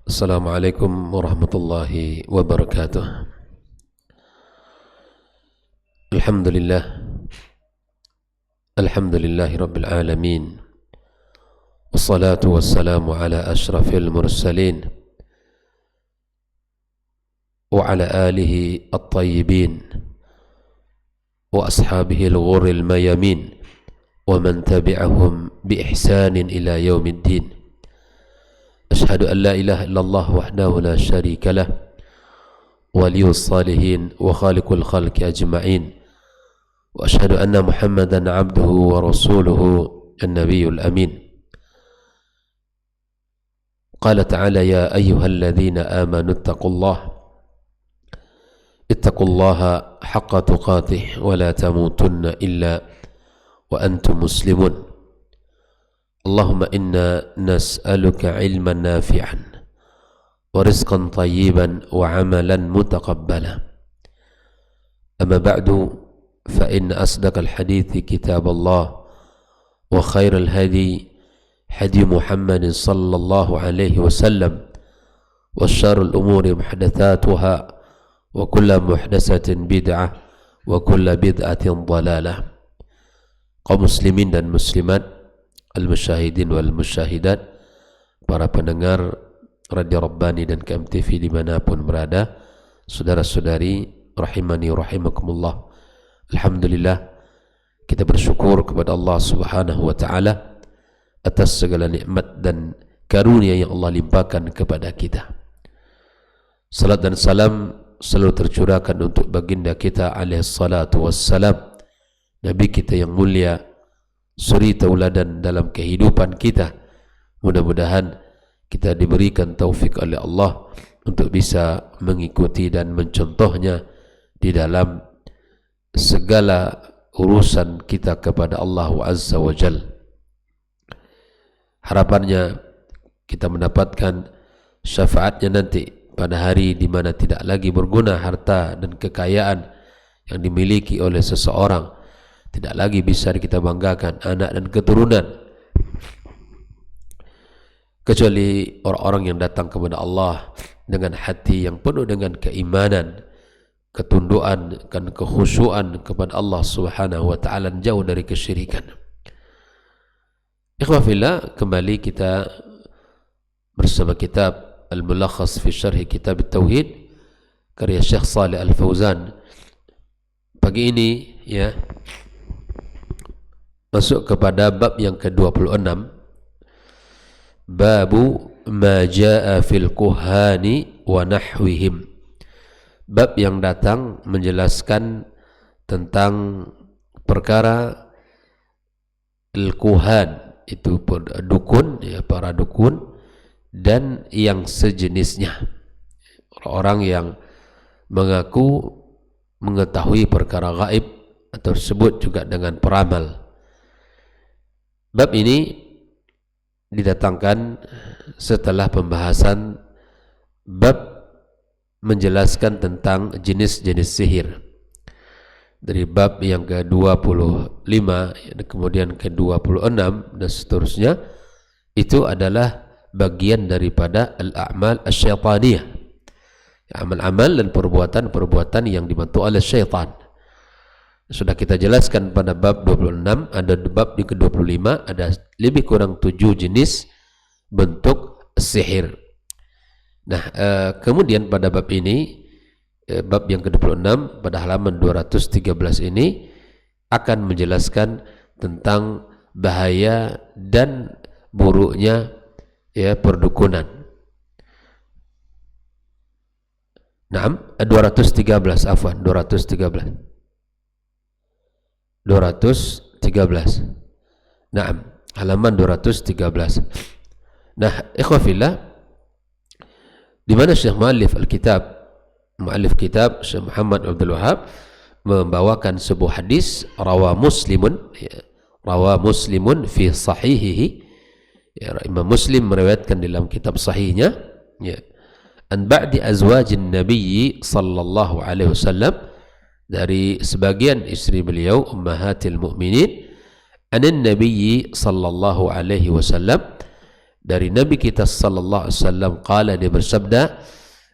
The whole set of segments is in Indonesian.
Assalamualaikum warahmatullahi wabarakatuh. Alhamdulillahi rabbil alamin. Wassalatu wassalamu ala ashrafil mursalin wa ala alihi at-tayyibin wa ashabihi al-ghurril mayamin wa man tabi'ahum bi ihsanin ila yaumiddin. Ashhadu an la ilaha illallah wahdahu la syarika lah waliyus salihin wa khaliqul khalqi ajma'in wa ashhadu anna Muhammadan abduhu wa rasuluhu an-nabiyyul amin. Qala ta'ala ya ayyuhalladzina amanu ittaqullaha haqqa tuqatih wa la tamutunna illa wa antum muslimun. Allahumma inna nas'aluka ilman nafi'an wa rizqan tayyiban wa amalan mutaqabbala. Amma ba'du fa inna asdaqal hadithi kitab Allah wa khairal hadi hadi Muhammadin sallallahu alaihi wasallam wa syarrul umuri muhdatsatuha wa kullu muhdatsatin bid'ah wa kullu bid'atin dhalalah. Kaum muslimin dan muslimat, al-musyahidin wal musyahidat, para pendengar Radio Rabbani dan KMTV dimanapun berada, saudara-saudari rahimani rahimakumullah. Alhamdulillah, kita bersyukur kepada Allah subhanahu wa ta'ala atas segala nikmat dan karunia yang Allah limpahkan kepada kita. Salat dan salam selalu tercurahkan untuk baginda kita alaihi salatu wassalam, Nabi kita yang mulia, suri tauladan dalam kehidupan kita. Mudah-mudahan kita diberikan taufik oleh Allah untuk bisa mengikuti dan mencontohnya di dalam segala urusan kita kepada Allah Azza wa Jal. Harapannya kita mendapatkan syafaatnya nanti pada hari di mana tidak lagi berguna harta dan kekayaan yang dimiliki oleh seseorang. Tidak lagi bisa kita banggakan anak dan keturunan, kecuali orang-orang yang datang kepada Allah dengan hati yang penuh dengan keimanan, ketunduan dan kekhusyuan kepada Allah subhanahu wa ta'ala, jauh dari kesyirikan. Ikhwafillah, kembali kita bersama kitab Al-Mulakhas fi Syarhi Kitab At-Tauhid karya Syekh Shalih Al-Fauzan. Pagi ini ya masuk kepada bab yang ke-26, babu ma jaa fil kuhani wa nahwihim, bab yang datang menjelaskan tentang perkara al-kuhan, itu dukun ya, para dukun dan yang sejenisnya, orang-orang yang mengaku mengetahui perkara gaib atau disebut juga dengan peramal. Bab ini didatangkan setelah pembahasan bab menjelaskan tentang jenis-jenis sihir. Dari bab yang ke-25 kemudian ke-26 dan seterusnya, itu adalah bagian daripada al-a'mal asy-syaitaniyah, amal-amal dan perbuatan-perbuatan yang dibantu oleh syaitan. Sudah kita jelaskan pada bab 26, ada bab di ke-25 ada lebih kurang 7 jenis bentuk sihir. Nah, kemudian pada bab ini, bab yang ke-26 pada halaman 213 ini akan menjelaskan tentang bahaya dan buruknya ya perdukunan. Naam, 213 afwan, 213. Naam, halaman 213. Nah, ikhwafillah, di mana Syekh Mu'allif kitab Syekh Muhammad Abdul Wahab membawakan sebuah hadis rawa Muslimun fi sahihihi, ya, Imam Muslim meriwayatkan dalam kitab sahihnya, ya, an ba'di azwajin nabiyyi sallallahu alaihi wasallam, dari sebagian istri beliau ummahatil mu'minin, anin nabiyyi sallallahu alaihi wasallam, dari Nabi kita sallallahu alaihi wasallam, qala, dia bersabda,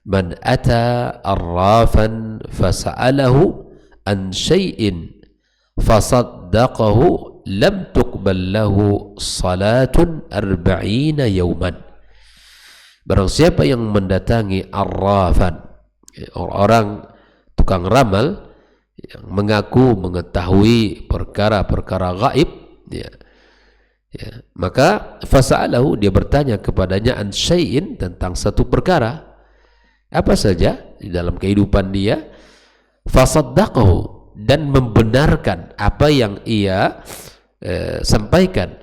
man ata arrafan fasa'alahu an syai'in fasaddaqahu lam tuqbal lahu salatun arba'ina yawman. Barang siapa yang mendatangi arrafan, orang tukang ramal yang mengaku mengetahui perkara-perkara gaib, maka fasa'alahu, dia bertanya kepadanya, an syai'in, tentang satu perkara apa saja di dalam kehidupan dia, fasaddaqahu, dan membenarkan apa yang ia sampaikan,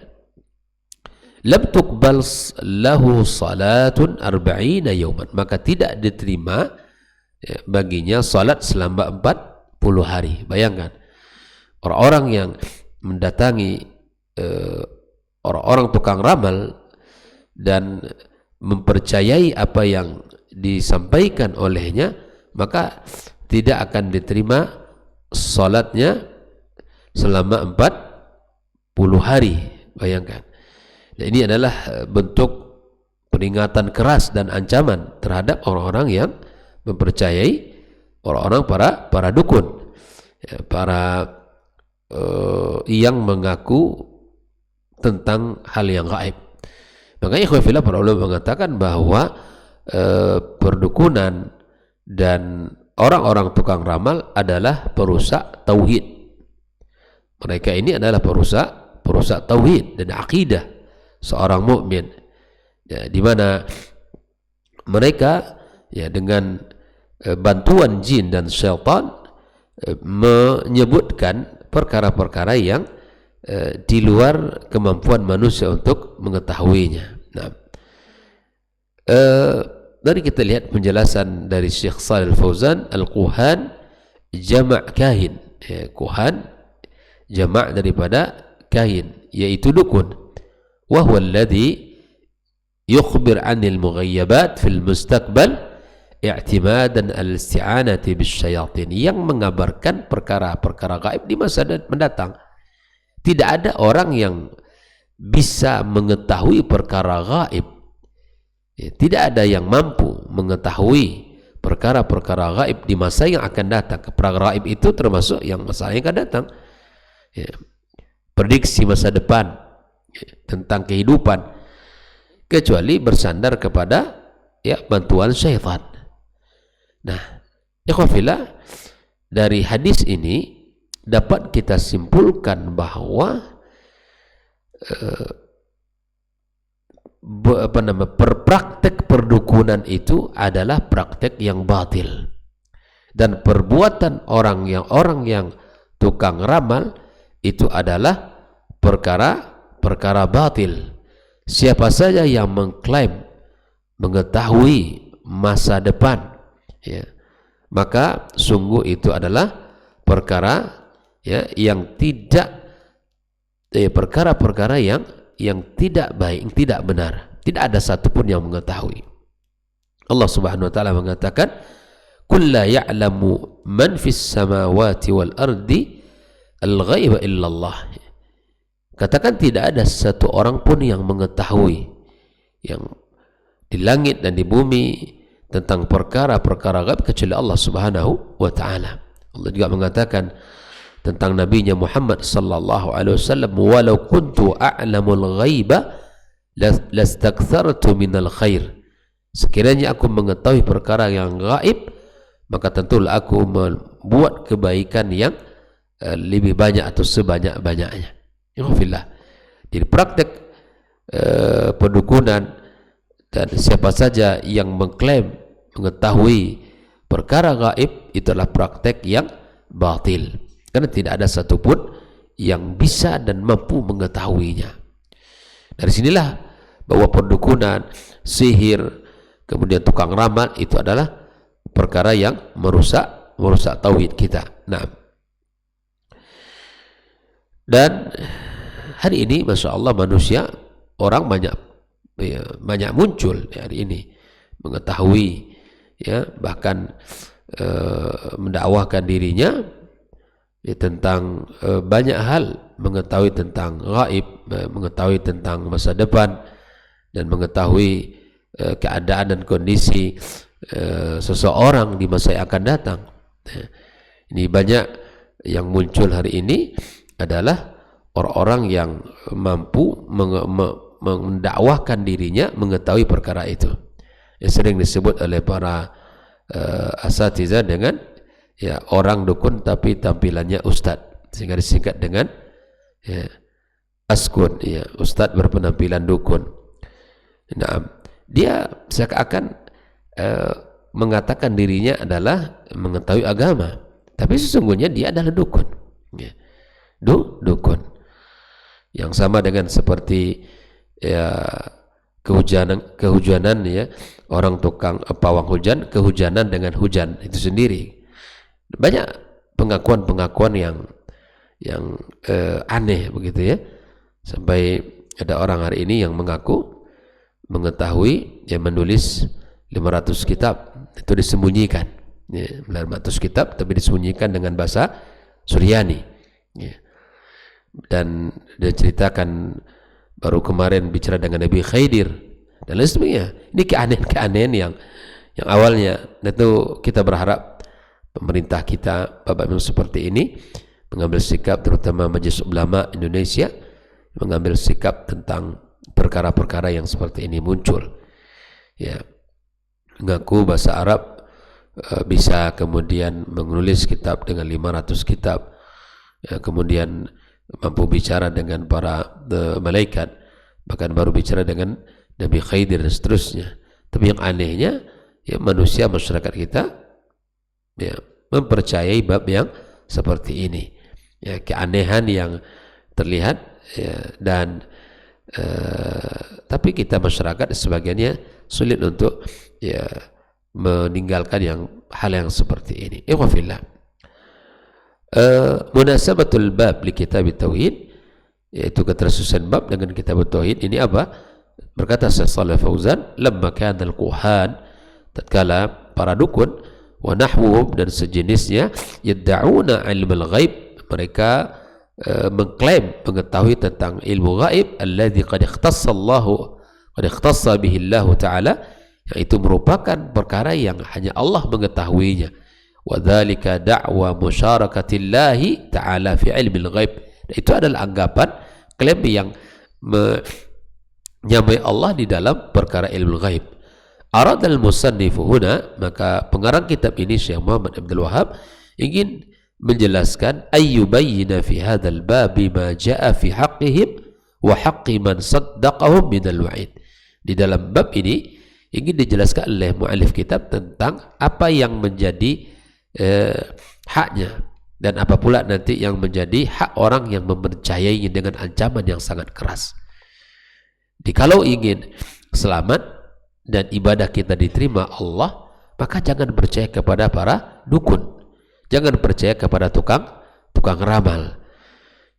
lam tuqbal lahu salatun arba'ina yawman, maka tidak diterima baginya salat selama 40 hari. Bayangkan, orang-orang yang mendatangi orang-orang tukang ramal dan mempercayai apa yang disampaikan olehnya, maka tidak akan diterima salatnya selama 40 hari. Bayangkan. Dan ini adalah bentuk peringatan keras dan ancaman terhadap orang-orang yang mempercayai orang-orang para dukun, para yang mengaku tentang hal yang gaib. Makanya ikhwafillah, para ulama mengatakan bahwa perdukunan dan orang-orang tukang ramal adalah perusak tauhid. Mereka ini adalah perusak tauhid dan akidah seorang mukmin, di mana mereka dengan bantuan jin dan syaitan menyebutkan perkara-perkara yang di luar kemampuan manusia untuk mengetahuinya. Nah, dari kita lihat penjelasan dari Syekh Shalih Al-Fauzan, al-kuhan jama' kahin, kuhan jama' daripada kahin, yaitu dukun, wa huwa alladhi yukhbir 'anil mughayyabat fil mustaqbal i'timadan al-isti'anati bisyayatin, yang mengabarkan perkara-perkara gaib di masa mendatang. Tidak ada orang yang bisa mengetahui perkara gaib, tidak ada yang mampu mengetahui perkara-perkara gaib di masa yang akan datang. Perkara gaib itu termasuk yang masa yang akan datang, prediksi masa depan tentang kehidupan, kecuali bersandar kepada bantuan syaitan. Nah, ikhwafillah, dari hadis ini dapat kita simpulkan bahwa praktek perdukunan itu adalah praktek yang batil, dan perbuatan orang yang tukang ramal itu adalah perkara batil. Siapa saja yang mengklaim mengetahui masa depan, maka sungguh itu adalah perkara yang tidak perkara-perkara yang tidak baik, yang tidak benar. Tidak ada satupun yang mengetahui. Allah Subhanahu wa taala mengatakan, "Qul la ya'lamu man fis samawati wal ardi al-ghaiba illa Allah." Katakan, tidak ada satu orang pun yang mengetahui yang di langit dan di bumi tentang perkara-perkara gaib kecuali Allah Subhanahu wa taala. Allah juga mengatakan tentang nabinya Muhammad sallallahu alaihi wasallam, walau kuntu a'lamul ghaiba lastakthartu minal khair, sekiranya aku mengetahui perkara yang gaib, maka tentulah aku membuat kebaikan yang lebih banyak atau sebanyak-banyaknya. Alhamdulillah. Jadi praktek perdukunan dan siapa saja yang mengklaim mengetahui perkara gaib, itulah praktek yang batil, karena tidak ada satupun yang bisa dan mampu mengetahuinya. Dari sinilah bahwa perdukunan, sihir, kemudian tukang ramal itu adalah perkara yang merusak tauhid kita. Nah, dan hari ini Masya Allah manusia, orang banyak muncul hari ini mengetahui, bahkan mendakwahkan dirinya tentang banyak hal, mengetahui tentang gaib, mengetahui tentang masa depan, dan mengetahui keadaan dan kondisi seseorang di masa yang akan datang. Ini banyak yang muncul hari ini adalah orang-orang yang mampu mendakwahkan dirinya mengetahui perkara itu, yang sering disebut oleh para asatidzah dengan ya orang dukun tapi tampilannya ustadz, sehingga disingkat dengan ya, askun, ya, ustadz berpenampilan dukun. Nah, dia seakan mengatakan dirinya adalah mengetahui agama, tapi sesungguhnya dia adalah dukun, ya. Dukun yang sama dengan seperti ya kehujanan ya, orang tukang pawang hujan, kehujanan dengan hujan itu sendiri. Banyak pengakuan yang aneh begitu ya, sampai ada orang hari ini yang mengaku mengetahui, yang menulis 500 kitab itu disembunyikan, ya, 500 kitab tapi disembunyikan dengan bahasa Suryani, ya. Dan dia ceritakan baru kemarin bicara dengan Nabi Khidir dan lain sebagainya. Ini keanehan-keanehan yang awalnya itu kita berharap pemerintah kita Bapak Ibu seperti ini mengambil sikap, terutama Majelis Ulama Indonesia mengambil sikap tentang perkara-perkara yang seperti ini muncul, ya. Mengaku bahasa Arab, bisa kemudian menulis kitab dengan 500 kitab, ya, kemudian mampu bicara dengan para malaikat, bahkan baru bicara dengan Nabi Khidir dan seterusnya. Tapi yang anehnya ya, manusia, masyarakat kita ya mempercayai bab yang seperti ini, ya, keanehan yang terlihat, ya, dan tapi kita masyarakat sebagiannya sulit untuk ya meninggalkan hal yang seperti ini. Ikhwafillah, munasabatul bab li kitab tauhid, yaitu ketersusunan bab dengan kitab tauhid ini apa? Berkata Syekh Shalih Fauzan, lamma kana al-kuhan, tatkala para dukun wa nahwuhum dan sejenisnya yad'una ilmul ghaib, mereka mengklaim mengetahui tentang ilmu gaib, alladzi qad ikhtassa bihi Allah taala, yaitu merupakan perkara yang hanya Allah mengetahuinya. Wa dzalika da'wa musyarakatillahi ta'ala fi ilmil ghaib. Itu adalah anggapan, klaim yang menyamai Allah di dalam perkara ilmu ghaib. Aradal musannifu huna, maka pengarang kitab ini Syekh Muhammad Abdul Wahhab ingin menjelaskan ayyubayyina fi hadzal babi ma jaa fi haqqihim wa haqqi man saddaqahum minal wa'id. Di dalam bab ini ingin dijelaskan oleh muallif kitab tentang apa yang menjadi haknya dan apa pula nanti yang menjadi hak orang yang mempercayainya dengan ancaman yang sangat keras. Kalau ingin selamat dan ibadah kita diterima Allah, maka jangan percaya kepada para dukun, jangan percaya kepada tukang ramal,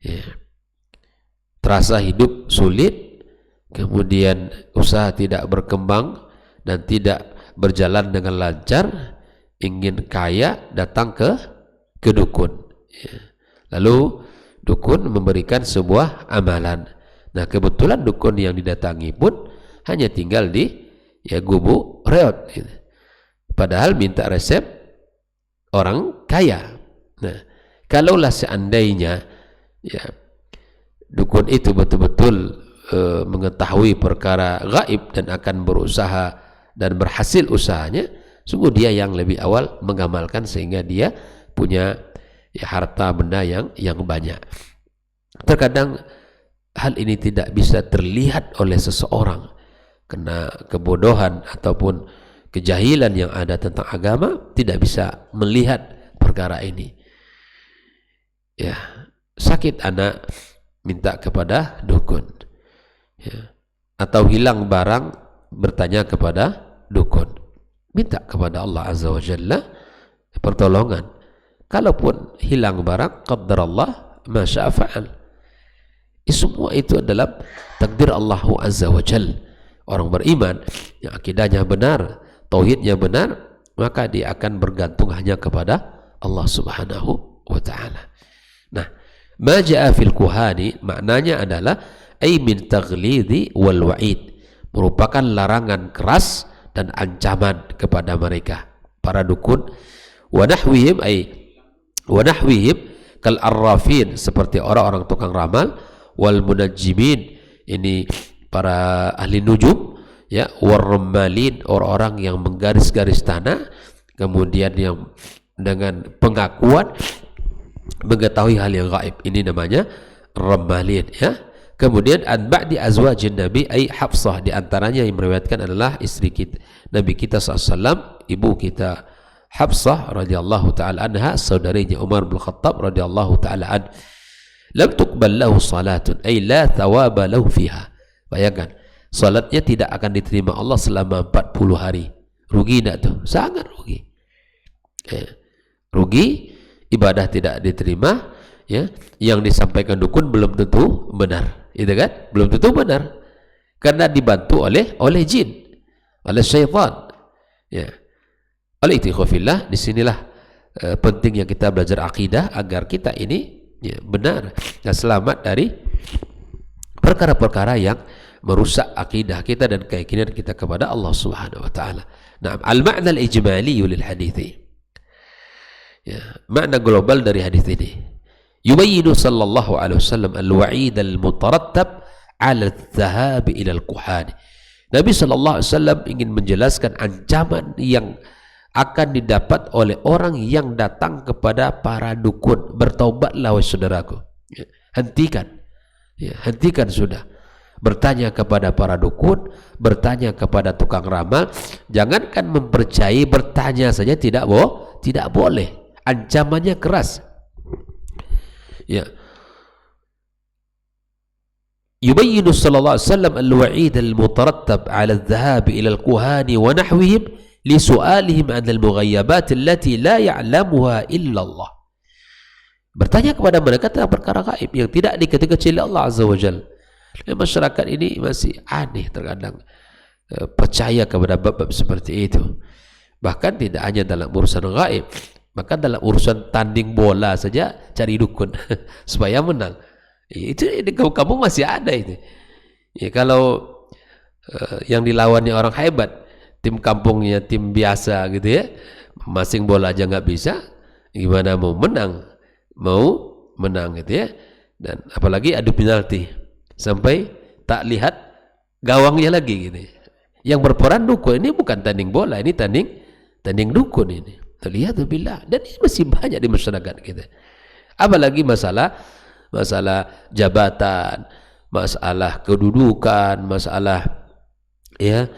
ya. Terasa hidup sulit, kemudian usaha tidak berkembang dan tidak berjalan dengan lancar, ingin kaya datang ke dukun, ya. Lalu dukun memberikan sebuah amalan. Nah, kebetulan dukun yang didatangi pun hanya tinggal di ya gubuk reot, gitu. Padahal minta resep orang kaya. Nah, kalaulah seandainya ya dukun itu betul-betul mengetahui perkara gaib dan akan berusaha dan berhasil usahanya, sungguh dia yang lebih awal mengamalkan sehingga dia punya ya harta benda yang banyak. Terkadang hal ini tidak bisa terlihat oleh seseorang karena kebodohan ataupun kejahilan yang ada tentang agama, tidak bisa melihat perkara ini. Ya, sakit anak minta kepada dukun, ya. Atau hilang barang bertanya kepada dukun, minta kepada Allah Azza wa Jalla pertolongan. Kalaupun hilang barang, qaddarallah ma syaa fa'al. Semua itu adalah takdir Allah Azza wa Jalla. Orang beriman yang akidahnya benar, tauhidnya benar, maka dia akan bergantung hanya kepada Allah Subhanahu wa ta'ala. Nah, ma jaa fil kuhani maknanya adalah ay min taghlidhi wal wa'id, merupakan larangan keras dan ancaman kepada mereka para dukun. Wa nahwihim kal arrafin, seperti orang-orang tukang ramal, wal munajjimin, ini para ahli nujum, ya, warrammalin, orang-orang yang menggaris-garis tanah, kemudian yang dengan pengakuan mengetahui hal yang gaib, ini namanya rammalin, ya. Kemudian an ba'di azwajin Nabi ay Hafsah, di antaranya yang meriwayatkan adalah istri kita Nabi kita SAW, ibu kita Hafsah radhiyallahu taala anha, saudarinya Umar bin Khattab radhiyallahu taala an. Lam tuqbal lahu salatun ay la thawaba lahu fiha. Bayangkan, salatnya tidak akan diterima Allah selama 40 hari. Rugi enggak tuh? Sangat rugi. Rugi, ibadah tidak diterima, ya. Yang disampaikan dukun belum tentu benar, itu kan? Belum tentu benar, karena dibantu oleh jin, oleh syaitan, ya. Oleh itu ikhwafillah, disinilah pentingnya kita belajar akidah agar kita ini, ya, benar dan selamat dari perkara-perkara yang merusak akidah kita dan keyakinan kita kepada Allah Subhanahu wa taala. Nah, al-ma'na al-ijmali lil hadithi, ya, makna global dari hadis ini, yubayyinu sallallahu alaihi wasallam al-wa'id al-mutarattab 'ala adh-dhahab ila al-kuhan. Nabi sallallahu alaihi wasallam ingin menjelaskan ancaman yang akan didapat oleh orang yang datang kepada para dukun. Bertaubatlah wahai saudaraku, ya, hentikan, ya, hentikan sudah bertanya kepada para dukun, bertanya kepada tukang ramal. Jangankan mempercayai, bertanya saja tidak boleh. Ancamannya keras, ya. Yubayyinu sallallahu alaihi wasallam al-wa'id al-mutarattab 'ala adh-dhahab ila al-kuhani wa nahwihim li su'alihim 'an al-mughayyabat allati la ya'lamuha illa Allah. Bertanya kepada mereka tentang perkara gaib yang tidak diketahui oleh Allah Azza wa Jalla. Masyarakat ini masih aneh terkadang, percaya kepada bab-bab seperti itu. Bahkan tidak hanya dalam urusan gaib, bahkan dalam urusan tanding bola saja cari dukun supaya menang. Itu di kampung masih ada itu. Ya, kalau yang dilawannya orang hebat, tim kampungnya tim biasa gitu, ya, masing bola aja nggak bisa, gimana mau menang gitu, ya. Dan apalagi adu penalti sampai tak lihat gawangnya lagi gitu. Yang berperan dukun ini bukan tanding bola, ini tanding dukun ini. Waliyadzubillah. Dan ini masih banyak di masyarakat kita. Apalagi masalah jabatan, masalah kedudukan, masalah, ya,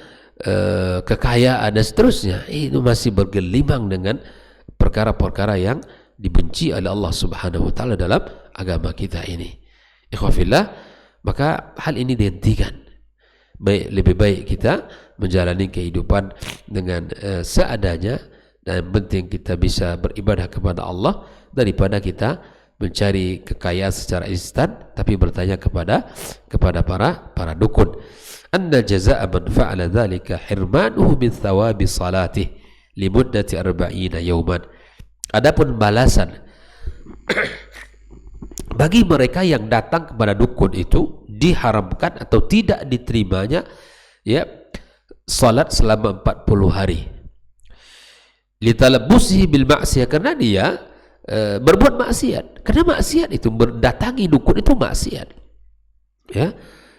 kekayaan dan seterusnya. Itu masih bergelimang dengan perkara-perkara yang dibenci oleh Allah Subhanahu wa taala dalam agama kita ini. Ikhwafillah, maka hal ini dihentikan. Lebih baik kita menjalani kehidupan dengan seadanya, dan penting kita bisa beribadah kepada Allah daripada kita mencari kekayaan secara instan tapi bertanya kepada para dukun. Anna jazaa'a man fa'ala dzalika hirmanuhu min thawabi salatih li muddati 40 yawman. Adapun balasan bagi mereka yang datang kepada dukun itu diharamkan atau tidak diterimanya, ya, salat selama 40 hari. Litalabbusihi bil ma'siyah, karena dia berbuat maksiat. Karena maksiat itu, berdatangi dukun itu maksiat, ya.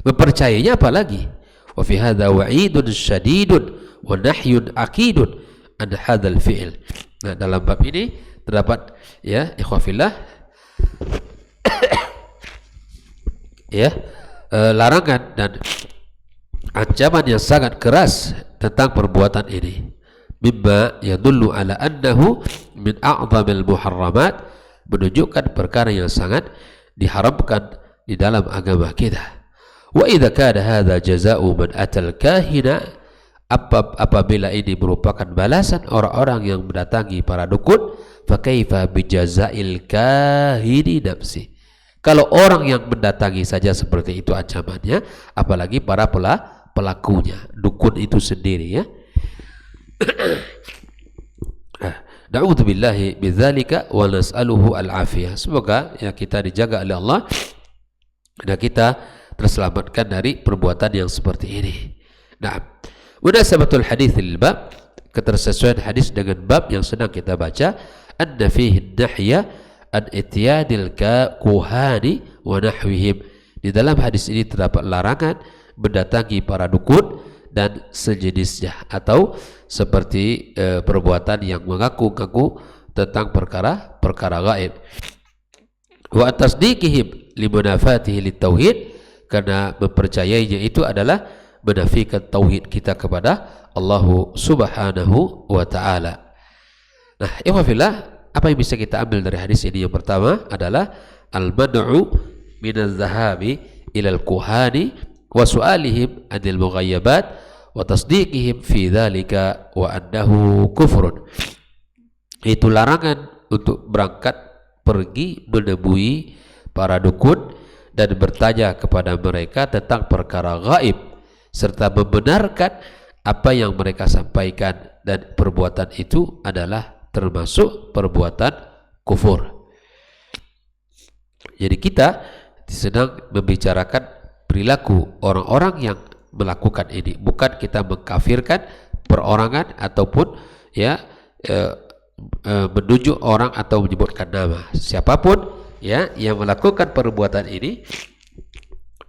Mempercayainya apalagi. Wa fi hadza wa'idun syadidun wa nahyun aqidun an hadzal fi'l. Nah, dalam bab ini terdapat, ya, ikhwafillah, ya, larangan dan ancaman yang sangat keras tentang perbuatan ini. Mimma yadullu ala annahu min a'zamil muharramat, menunjukkan perkara yang sangat diharamkan di dalam agama kita. Wa idza kana hadza jazaa'u man atal kahina, apabila ini merupakan balasan orang-orang yang mendatangi para dukun, fa kaifa bi jazaa'il kahini nafsi. Kalau orang yang mendatangi saja seperti itu ancamannya, apalagi para pelakunya, dukun itu sendiri, ya. Na'udzubillahi bidzalika wa nas'aluhu al-afiyah. Semoga, ya, kita dijaga oleh Allah dan kita terselamatkan dari perbuatan yang seperti ini. Nah, munasabatul hadis lil bab, ketersesuaian hadis dengan bab yang sedang kita baca, anna fihi nahya an ityadil kuhani wa nahwihim. Di dalam hadis ini terdapat larangan mendatangi para dukun dan sejenisnya, atau seperti perbuatan yang mengaku-ngaku tentang perkara gaib. Wa tasdiqihim limunafatihi litauhid, karena mempercayainya itu adalah menafikan tauhid kita kepada Allah Subhanahu wa taala. Nah, ikhwafillah, apa yang bisa kita ambil dari hadis ini? Yang pertama adalah al-mad'u minaz zahabi ilal kuhani wa su'alihim anil mughayyabat wa tasdiqihim fi dzalika wa annahu kufrun. Itu larangan untuk berangkat pergi menemui para dukun dan bertanya kepada mereka tentang perkara gaib serta membenarkan apa yang mereka sampaikan, dan perbuatan itu adalah termasuk perbuatan kufur. Jadi kita sedang membicarakan perilaku orang-orang yang melakukan ini, bukan kita mengkafirkan perorangan ataupun menunjuk orang atau menyebutkan nama. Siapapun yang melakukan perbuatan ini,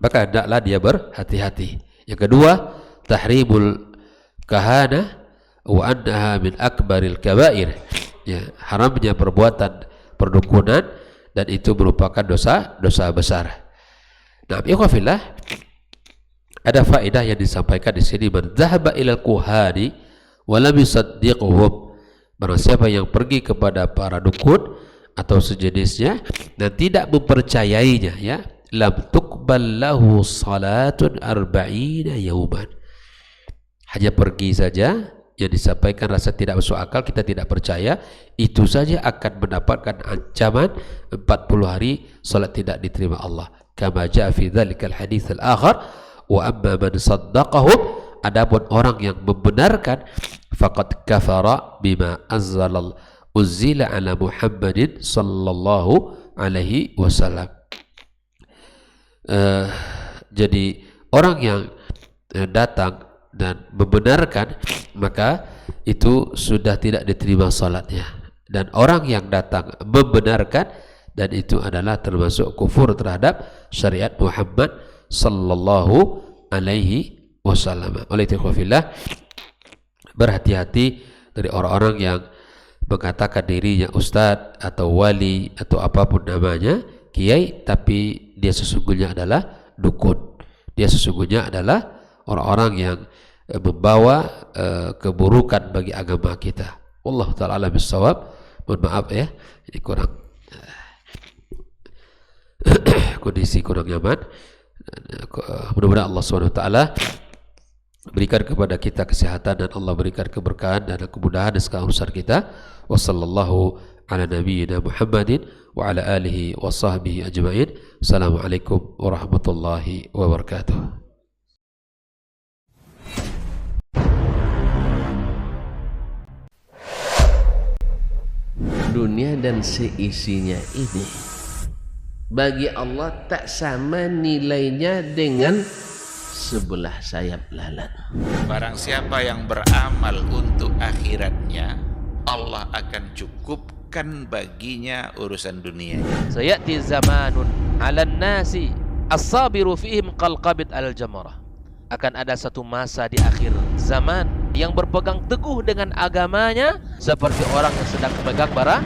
maka hendaklah dia berhati-hati. Yang kedua, tahrimul kahana wa annaha min akbaril kabair. Haramnya perbuatan perdukunan, dan itu merupakan dosa besar. Nah, ikhwafillah, ada faedah yang disampaikan di sini. Man dhahaba ilal kuhani wa lam yusaddiquhum, barang siapa yang pergi kepada para dukun atau sejenisnya dan tidak mempercayainya, lam tuqbal lahu salatun arba'ina yauman. Hanya pergi saja, yang disampaikan rasa tidak masuk akal, kita tidak percaya, itu saja akan mendapatkan ancaman 40 hari salat tidak diterima Allah. Kama ja'a fi dzalikal hadits al-akhar, wa amma man saddaqahum, adapun orang yang membenarkan, faqad kafara bima uzzila ala Muhammadin sallallahu alaihi wasallam. Jadi orang yang datang dan membenarkan, maka itu sudah tidak diterima salatnya. Dan orang yang datang membenarkan, dan itu adalah termasuk kufur terhadap syariat Muhammad sallallahu alaihi wasallam. Oleh itu, berhati-hati dari orang-orang yang mengatakan dirinya ustadz atau wali atau apapun namanya, kiai, tapi dia sesungguhnya adalah dukun. Dia sesungguhnya adalah orang-orang yang membawa keburukan bagi agama kita. Wallahu ta'ala a'lam bissawab. Mohon maaf ini kurang kondisi kurang nyaman. Mudah-mudahan Allah SWT berikan kepada kita kesehatan, dan Allah berikan keberkahan dan kemudahan di segala urusan kita. Wassallallahu ala nabiyyina Muhammadin wa ala alihi wa sahbihi ajma'in. Assalamualaikum warahmatullahi wabarakatuh. Dunia dan seisinya ini bagi Allah tak sama nilainya dengan sebelah sayap lalat. Barang siapa yang beramal untuk akhiratnya, Allah akan cukupkan baginya urusan dunia. Sayati zamanun 'alan nasi as-sabiru fihim qalqabit al-jamarah. Akan ada satu masa di akhir zaman yang berpegang teguh dengan agamanya seperti orang yang sedang memegang bara